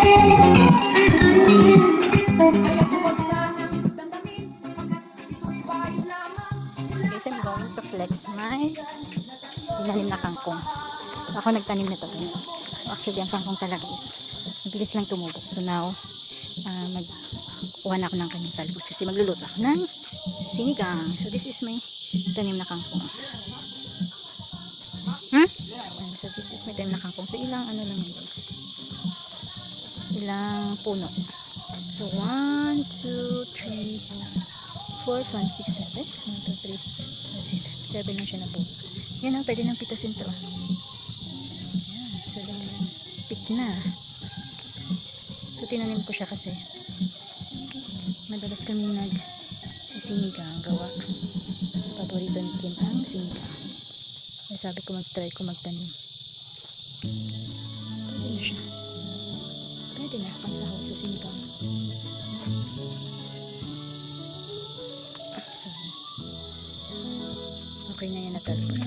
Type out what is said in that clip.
So guys, I'm going to flex my tinanim na kangkong. So ako nagtanim nito guys. So actually ang kangkong talaga is mabilis lang tumubo. So now, magkuha na ako ng kanyang talbos kasi magluluto ako ng sinigang. So this is my tanim na kangkong. So this is my tanim na kangkong. So ilang ano lang yun guys. Ilang puno. So 1, 2, 3, 4, 5, 6, 7. 1, 2, 3, 4, 5, 6, 7 lang siya na po. Yan o, pwede nang pitasin to. Yan. So let's pick na. So tinanim ko siya kasi madalas kami nagsisinigang gawa. Paborito ni Kim ang sinigang. Kaya sabi ko mag-try ko magtanim. Pwede na siya. Pwede na pang sahog sa sinigang. Okay na yan natalbos.